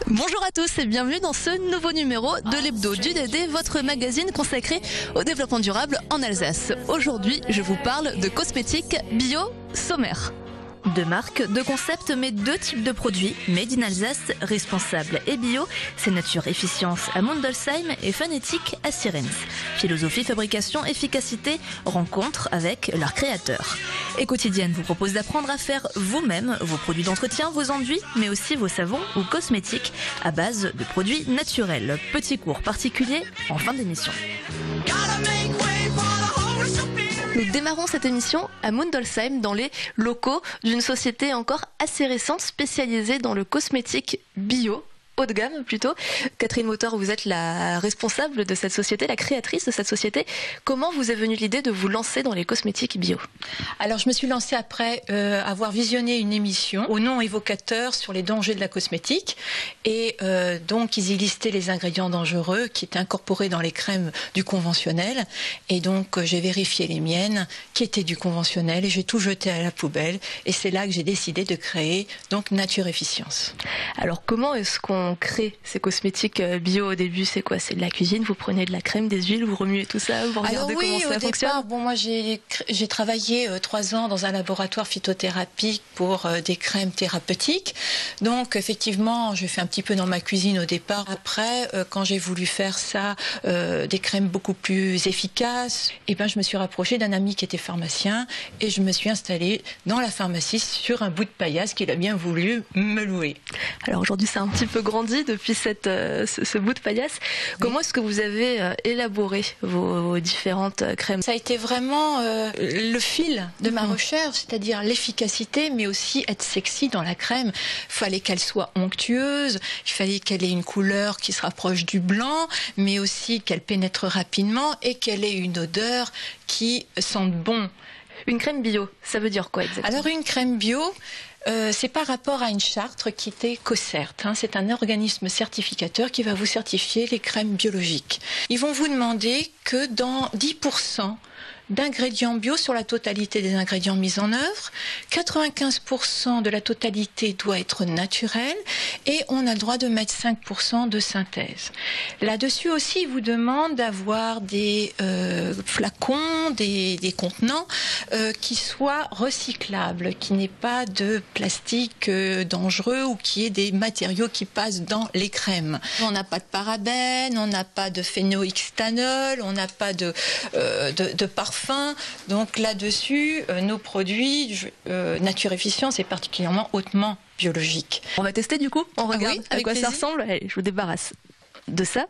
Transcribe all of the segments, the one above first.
Bonjour à tous et bienvenue dans ce nouveau numéro de l'Hebdo du Dédé, votre magazine consacré au développement durable en Alsace. Aujourd'hui, je vous parle de cosmétiques bio sommaires. Deux marques, deux concepts, mais deux types de produits. Made in Alsace, responsable et bio. C'est Nature Efficience à Mundolsheim et Phonétique à Sirens. Philosophie, fabrication, efficacité, rencontre avec leurs créateurs. Et Quotidienne vous propose d'apprendre à faire vous-même vos produits d'entretien, vos enduits, mais aussi vos savons ou cosmétiques à base de produits naturels. Petit cours particulier en fin d'émission. Nous démarrons cette émission à Mundolsheim dans les locaux d'une société encore assez récente spécialisée dans le cosmétique bio. Haut de gamme plutôt. Catherine Motor, vous êtes la responsable de cette société, la créatrice de cette société. Comment vous est venue l'idée de vous lancer dans les cosmétiques bio ? Alors je me suis lancée après avoir visionné une émission au nom évocateur sur les dangers de la cosmétique et donc ils y listaient les ingrédients dangereux qui étaient incorporés dans les crèmes du conventionnel et donc j'ai vérifié les miennes qui étaient du conventionnel et j'ai tout jeté à la poubelle et c'est là que j'ai décidé de créer donc Nature Efficience. Alors comment est-ce qu'on crée ces cosmétiques bio au début? C'est quoi? C'est de la cuisine, vous prenez de la crème, des huiles, vous remuez tout ça, vous regardez comment ça fonctionne? Bon, moi j'ai travaillé 3 ans dans un laboratoire phytothérapie pour des crèmes thérapeutiques. Donc effectivement, j'ai fait un petit peu dans ma cuisine au départ. Après, quand j'ai voulu faire ça, des crèmes beaucoup plus efficaces, et ben je me suis rapprochée d'un ami qui était pharmacien et je me suis installée dans la pharmacie sur un bout de paillasse qu'il a bien voulu me louer. Alors aujourd'hui, c'est un petit peu grandi depuis ce bout de paillasse. Oui. Comment est-ce que vous avez élaboré vos différentes crèmes? Ça a été vraiment le fil de ma recherche, c'est-à-dire l'efficacité, mais aussi être sexy dans la crème. Il fallait qu'elle soit onctueuse, il fallait qu'elle ait une couleur qui se rapproche du blanc, mais aussi qu'elle pénètre rapidement et qu'elle ait une odeur qui sente bon. Une crème bio, ça veut dire quoi exactement? Alors une crème bio, c'est par rapport à une charte qui était COCERT. C'est un organisme certificateur qui va vous certifier les crèmes biologiques. Ils vont vous demander que dans 10% d'ingrédients bio sur la totalité des ingrédients mis en œuvre, 95% de la totalité doit être naturelle et on a le droit de mettre 5% de synthèse. Là-dessus aussi, ils vous demandent d'avoir des flacons, des contenants qui soient recyclables, qui n'aient pas de plastique dangereux ou qui aient des matériaux qui passent dans les crèmes. On n'a pas de parabènes, on n'a pas de phénoxyéthanol, on n'a pas de parfum. Donc là-dessus, nos produits Nature Efficience est particulièrement hautement biologique. On va tester du coup, on regarde à quoi plaisir. Ça ressemble. Allez, je vous débarrasse de ça.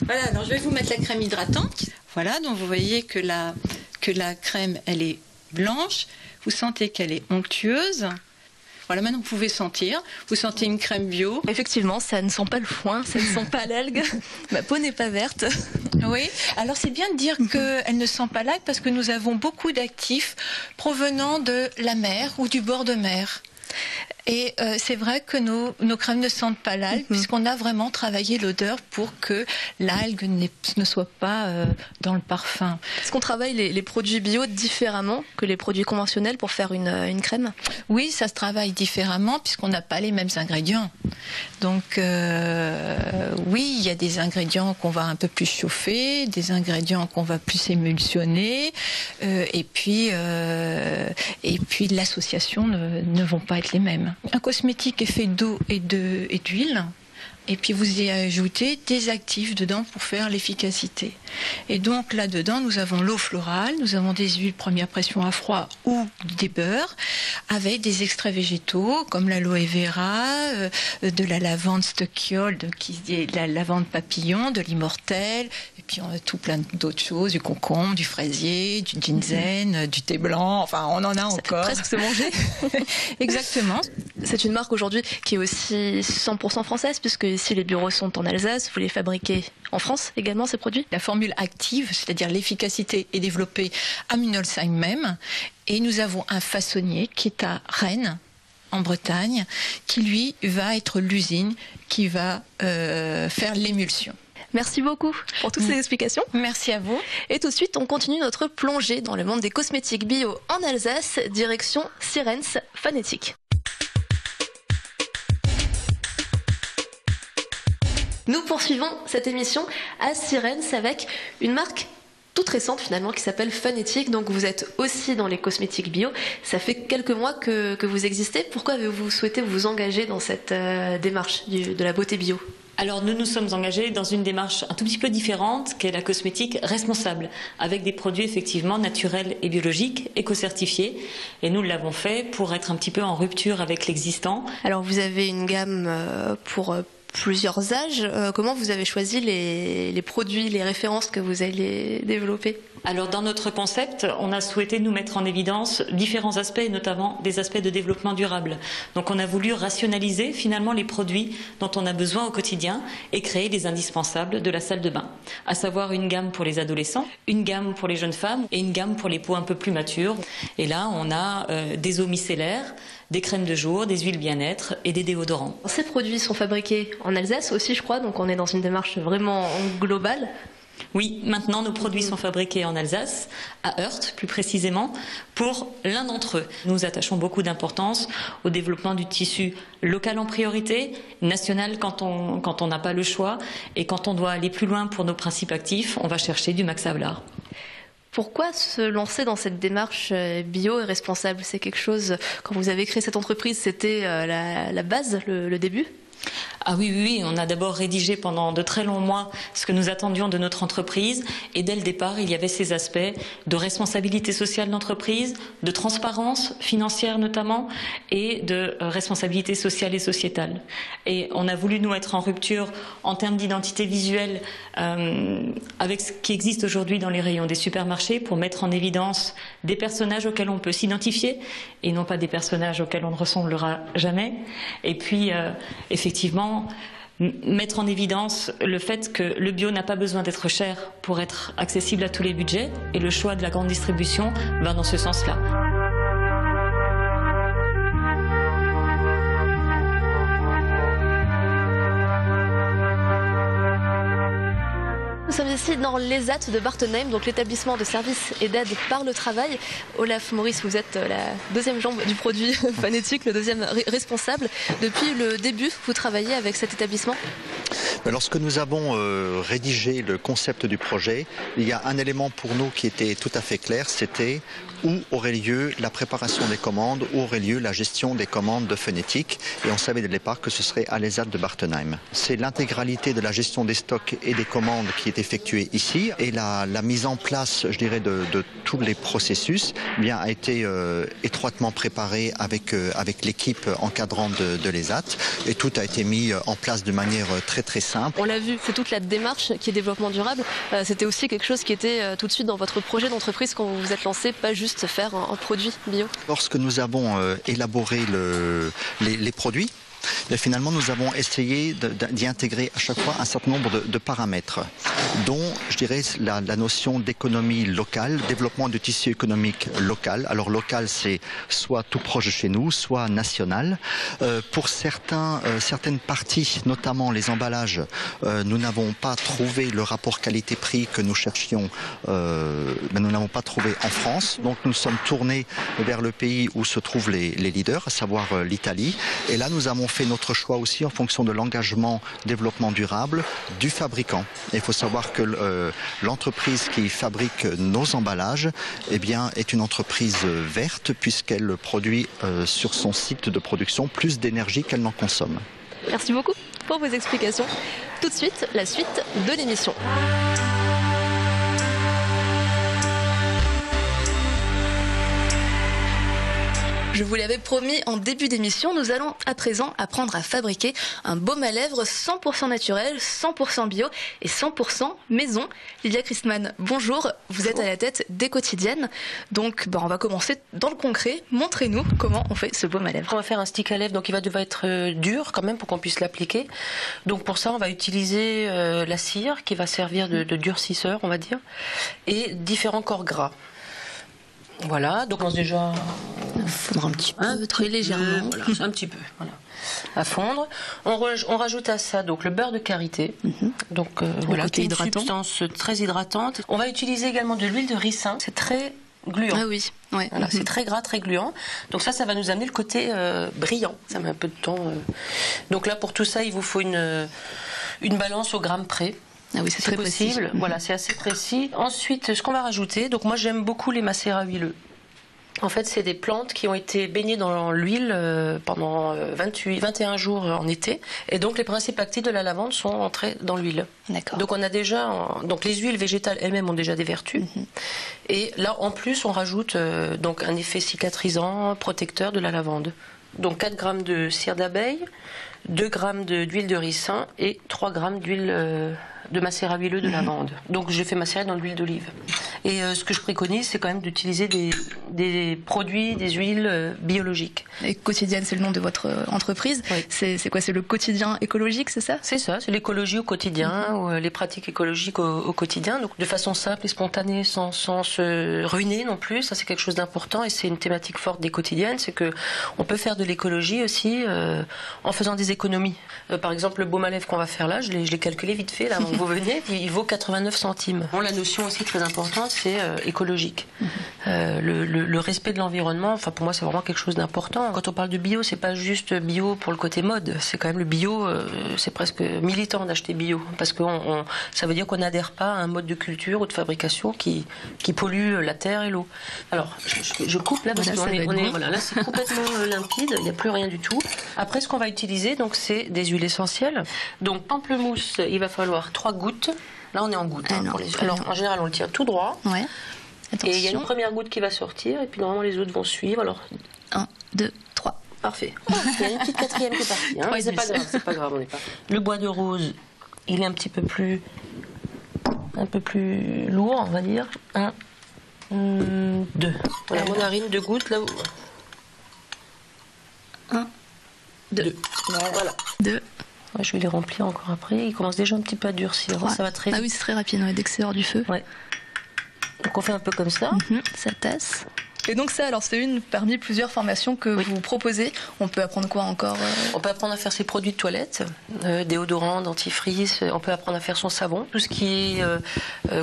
Voilà, alors je vais vous mettre la crème hydratante. Voilà, donc vous voyez que la crème, elle est blanche. Vous sentez qu'elle est onctueuse. Voilà, maintenant vous pouvez sentir. Vous sentez une crème bio. Effectivement, ça ne sent pas le foin, ça ne sent pas l'algue. Ma peau n'est pas verte. Oui, alors c'est bien de dire qu'elle ne sent pas l'algue parce que nous avons beaucoup d'actifs provenant de la mer ou du bord de mer. Et c'est vrai que nos crèmes ne sentent pas l'algue puisqu'on a vraiment travaillé l'odeur pour que l'algue ne soit pas dans le parfum. Est-ce qu'on travaille les produits bio différemment que les produits conventionnels pour faire une crème? Oui, ça se travaille différemment puisqu'on n'a pas les mêmes ingrédients. Donc oui, il y a des ingrédients qu'on va un peu plus chauffer, des ingrédients qu'on va plus émulsionner et puis l'association ne vont pas être les mêmes. Un cosmétique est fait d'eau et d'huile. Et puis vous y ajoutez des actifs dedans pour faire l'efficacité. Et donc là-dedans, nous avons l'eau florale, nous avons des huiles première pression à froid ou des beurres, avec des extraits végétaux comme l'aloe vera, de la lavande stockiole, qui est de la lavande papillon, de l'immortelle, et puis on a tout plein d'autres choses, du concombre, du fraisier, du ginseng, du thé blanc, enfin on en a encore. Ça peut presque se manger. Exactement. C'est une marque aujourd'hui qui est aussi 100% française, puisque ici les bureaux sont en Alsace, vous les fabriquez en France également ces produits? La formule active, c'est-à-dire l'efficacité, est développée à Mundolsheim même, et nous avons un façonnier qui est à Rennes, en Bretagne, qui lui va être l'usine qui va faire l'émulsion. Merci beaucoup pour toutes ces explications. Merci à vous. Et tout de suite, on continue notre plongée dans le monde des cosmétiques bio en Alsace, direction Sirens Phonétique. Nous poursuivons cette émission à Sirens avec une marque toute récente finalement qui s'appelle Phonetic. Donc vous êtes aussi dans les cosmétiques bio. Ça fait quelques mois que vous existez. Pourquoi avez-vous souhaité vous engager dans cette démarche de la beauté bio ? Alors nous nous sommes engagés dans une démarche un tout petit peu différente qu'est la cosmétique responsable, avec des produits effectivement naturels et biologiques, éco-certifiés. Et nous l'avons fait pour être un petit peu en rupture avec l'existant. Alors vous avez une gamme pour plusieurs âges. Comment vous avez choisi les produits, les références que vous allez développer ? Alors dans notre concept, on a souhaité nous mettre en évidence différents aspects, et notamment des aspects de développement durable. Donc on a voulu rationaliser finalement les produits dont on a besoin au quotidien et créer les indispensables de la salle de bain. À savoir une gamme pour les adolescents, une gamme pour les jeunes femmes et une gamme pour les peaux un peu plus matures. Et là, on a des eaux micellaires, des crèmes de jour, des huiles bien-être et des déodorants. Ces produits sont fabriqués en Alsace aussi, je crois, donc on est dans une démarche vraiment globale. Oui, maintenant nos produits sont fabriqués en Alsace, à Heurt plus précisément, pour l'un d'entre eux. Nous attachons beaucoup d'importance au développement du tissu local en priorité, national quand on n'a pas le choix, et quand on doit aller plus loin pour nos principes actifs, on va chercher du Max Havelaar. Pourquoi se lancer dans cette démarche bio et responsable ? C'est quelque chose, quand vous avez créé cette entreprise, c'était la base, le début ? Ah oui, on a d'abord rédigé pendant de très longs mois ce que nous attendions de notre entreprise et dès le départ, il y avait ces aspects de responsabilité sociale d'entreprise, de transparence financière notamment et de responsabilité sociale et sociétale. Et on a voulu nous être en rupture en termes d'identité visuelle avec ce qui existe aujourd'hui dans les rayons des supermarchés pour mettre en évidence des personnages auxquels on peut s'identifier et non pas des personnages auxquels on ne ressemblera jamais. Et puis, effectivement, mettre en évidence le fait que le bio n'a pas besoin d'être cher pour être accessible à tous les budgets et le choix de la grande distribution va dans ce sens-là. Nous sommes ici dans l'ESAT de Bartenheim, donc l'établissement de services et d'aide par le travail. Olaf Maurice, vous êtes la deuxième jambe du produit Phonetic, le deuxième responsable. Depuis le début, vous travaillez avec cet établissement ? Lorsque nous avons rédigé le concept du projet, il y a un élément pour nous qui était tout à fait clair, c'était où aurait lieu la préparation des commandes, où aurait lieu la gestion des commandes de Phonetic. Et on savait dès le départ que ce serait à l'ESAT de Bartenheim. C'est l'intégralité de la gestion des stocks et des commandes qui est effectuée ici. Et la mise en place, je dirais, de tous les processus bien, a été étroitement préparée avec l'équipe encadrante de l'ESAT. Et tout a été mis en place de manière très très simple. On l'a vu, c'est toute la démarche qui est développement durable. C'était aussi quelque chose qui était tout de suite dans votre projet d'entreprise quand vous vous êtes lancé, pas juste faire un produit bio. Lorsque nous avons élaboré les produits, et finalement, nous avons essayé d'y intégrer à chaque fois un certain nombre de paramètres, dont, je dirais, la notion d'économie locale, développement du tissu économique local. Alors, local, c'est soit tout proche de chez nous, soit national. Pour certaines parties, notamment les emballages, nous n'avons pas trouvé le rapport qualité-prix que nous cherchions, nous n'avons pas trouvé en France. Donc, nous sommes tournés vers le pays où se trouvent les leaders, à savoir l'Italie. Et là, nous avons fait notre choix aussi en fonction de l'engagement développement durable du fabricant. Et il faut savoir que l'entreprise qui fabrique nos emballages eh bien, est une entreprise verte puisqu'elle produit sur son site de production plus d'énergie qu'elle n'en consomme. Merci beaucoup pour vos explications. Tout de suite, la suite de l'émission. Je vous l'avais promis en début d'émission, nous allons à présent apprendre à fabriquer un baume à lèvres 100% naturel, 100% bio et 100% maison. Lilia Christmann, bonjour. Vous êtes à la tête des Quotidiennes. Donc, on va commencer dans le concret. Montrez-nous comment on fait ce baume à lèvres. On va faire un stick à lèvres, donc il va devoir être dur quand même pour qu'on puisse l'appliquer. Donc pour ça, on va utiliser la cire qui va servir de durcisseur, on va dire, et différents corps gras. Voilà, donc on commence déjà à fondre un petit peu, très légèrement. Voilà, un petit peu, voilà, à fondre. On rajoute à ça donc le beurre de karité, donc voilà, qui est une substance très hydratante. On va utiliser également de l'huile de ricin, c'est très gluant. Ah oui, ouais. Voilà, c'est très gras, très gluant. Donc ça va nous amener le côté brillant. Ça met un peu de temps. Donc là, pour tout ça, il vous faut une balance au gramme près. Ah oui, c'est très possible. Précis. Voilà, c'est assez précis. Ensuite, ce qu'on va rajouter, donc moi j'aime beaucoup les macérats huileux. En fait, c'est des plantes qui ont été baignées dans l'huile pendant 21 jours en été. Et donc, les principes actifs de la lavande sont entrés dans l'huile. D'accord. Donc, on a déjà... Donc, les huiles végétales elles-mêmes ont déjà des vertus. Et là, en plus, on rajoute donc un effet cicatrisant, protecteur de la lavande. Donc, 4 grammes de cire d'abeille, 2 grammes d'huile de ricin et 3 grammes d'huile de macérat huileux de lavande. Donc, je fais macérer dans l'huile d'olive. Et ce que je préconise, c'est quand même d'utiliser des produits, des huiles biologiques. Et Quotidienne, c'est le nom de votre entreprise. Oui. C'est quoi? C'est le quotidien écologique, c'est ça? C'est ça, c'est l'écologie au quotidien, ou les pratiques écologiques au quotidien, donc de façon simple et spontanée, sans se ruiner non plus. Ça, c'est quelque chose d'important et c'est une thématique forte des quotidiennes, c'est que on peut faire de l'écologie aussi en faisant des économies. Par exemple, le baume à lèvres qu'on va faire là, je l'ai calculé vite fait, là, avant que vous veniez, il vaut 89 centimes. Bon, la notion aussi très importante, c'est écologique. Le respect de l'environnement, enfin pour moi c'est vraiment quelque chose d'important. Quand on parle de bio, c'est pas juste bio pour le côté mode, c'est quand même le bio, c'est presque militant d'acheter bio, parce que ça veut dire qu'on n'adhère pas à un mode de culture ou de fabrication qui pollue la terre et l'eau. Alors je coupe là parce que voilà, là c'est complètement limpide, il n'y a plus rien du tout. Après ce qu'on va utiliser, donc c'est des huiles essentielles. Donc pamplemousse, il va falloir 3 gouttes. Là, on est en goutte. Alors, en général, on le tire tout droit. Ouais. Et il y a une première goutte qui va sortir, et puis normalement, les autres vont suivre. Alors, 1, 2, 3. Parfait. Il y a une petite quatrième qui est partie. Hein. C'est pas grave, on n'est pas. Le bois de rose, il est un peu plus lourd, on va dire. 1, 2. Voilà, mandarine, 2 gouttes, là où... 1, 2. Voilà. 2. Ouais, je vais les remplir encore après. Ils commencent déjà un petit peu à durcir. Ça va très vite. Ah oui, c'est très rapide, dès que c'est hors du feu. Ouais. Donc on fait un peu comme ça. Ça tasse. Et donc ça, alors c'est une parmi plusieurs formations que vous proposez. On peut apprendre quoi encore? On peut apprendre à faire ses produits de toilette, déodorant, dentifrice. On peut apprendre à faire son savon, tout ce qui est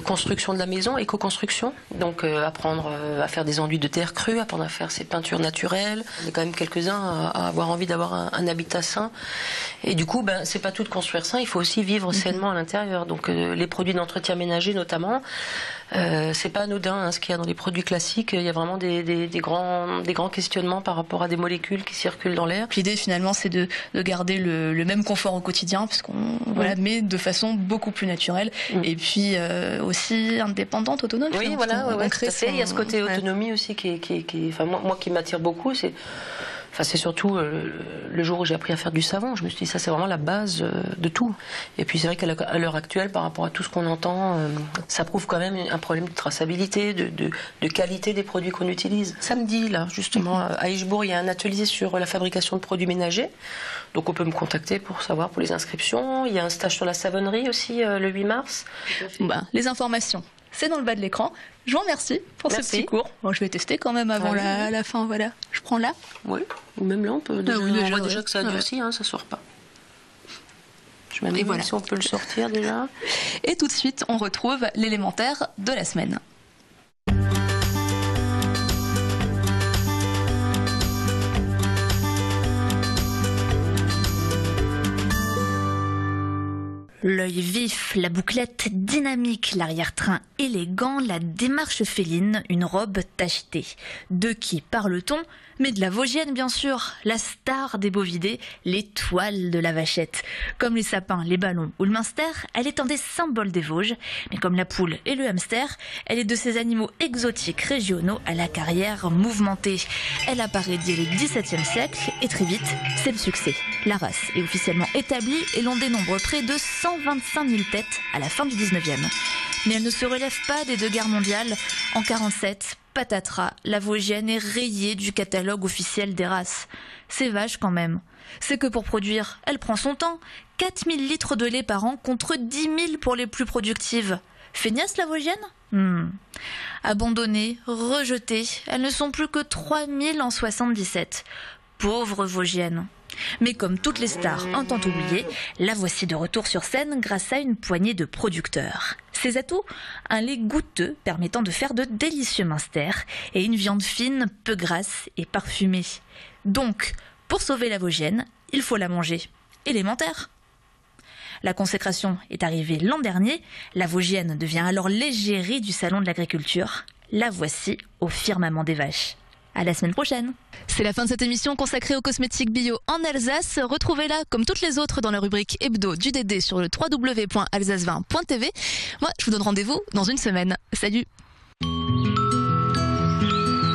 construction de la maison, éco-construction. Donc apprendre à faire des enduits de terre crue, apprendre à faire ses peintures naturelles. On est quand même quelques-uns à avoir envie d'avoir un habitat sain. Et du coup, c'est pas tout de construire sain, il faut aussi vivre sainement à l'intérieur. Donc les produits d'entretien ménager notamment, c'est pas anodin ce qu'il y a dans les produits classiques. Il y a vraiment des grands questionnements par rapport à des molécules qui circulent dans l'air. L'idée finalement c'est de garder le même confort au quotidien puisqu'on mais de façon beaucoup plus naturelle et puis aussi indépendante, autonome. Oui, voilà, tout à fait. Il y a ce côté autonomie aussi qui enfin moi qui m'attire beaucoup, c'est surtout le jour où j'ai appris à faire du savon. Je me suis dit, ça c'est vraiment la base de tout. Et puis c'est vrai qu'à l'heure actuelle, par rapport à tout ce qu'on entend, ça prouve quand même un problème de traçabilité, de qualité des produits qu'on utilise. Samedi, là, justement, à Ichebourg, il y a un atelier sur la fabrication de produits ménagers. Donc on peut me contacter pour savoir, pour les inscriptions. Il y a un stage sur la savonnerie aussi, le 8 mars. Les informations, c'est dans le bas de l'écran. Je vous remercie pour ce petit cours. Bon, je vais tester quand même avant la fin. Voilà. Je prends là. Oui, ou même là, on peut déjà, on voit déjà que ça a durci, ça sort pas. Je me demande si on peut le sortir déjà. Et tout de suite, on retrouve l'élémentaire de la semaine. L'œil vif, la bouclette dynamique, l'arrière-train élégant, la démarche féline, une robe tachetée. De qui parle-t-on? Mais de la Vosgienne, bien sûr, la star des bovidés, l'étoile de la vachette. Comme les sapins, les ballons ou le minster, elle est un des symboles des Vosges. Mais comme la poule et le hamster, elle est de ces animaux exotiques régionaux à la carrière mouvementée. Elle apparaît dès le XVIIe siècle et très vite, c'est le succès. La race est officiellement établie et l'on dénombre près de 125 000 têtes à la fin du XIXe. Mais elle ne se relève pas des 2 guerres mondiales. En 1947, patatras, la Vosgienne est rayée du catalogue officiel des races. C'est vache quand même. C'est que pour produire, elle prend son temps. 4 000 litres de lait par an contre 10 000 pour les plus productives. Feignasse la Vosgienne ? Abandonnée, rejetée, elles ne sont plus que 3 000 en 1977. Pauvre Vosgienne. Mais comme toutes les stars un temps oubliées, la voici de retour sur scène grâce à une poignée de producteurs. Ses atouts, un lait goûteux permettant de faire de délicieux minsters et une viande fine, peu grasse et parfumée. Donc, pour sauver la Vosgienne, il faut la manger. Élémentaire. La consécration est arrivée l'an dernier. La Vosgienne devient alors l'égérie du Salon de l'Agriculture. La voici au firmament des vaches. À la semaine prochaine. C'est la fin de cette émission consacrée aux cosmétiques bio en Alsace. Retrouvez-la comme toutes les autres dans la rubrique hebdo du DD sur le www.alsace20.tv. Moi, je vous donne rendez-vous dans une semaine. Salut!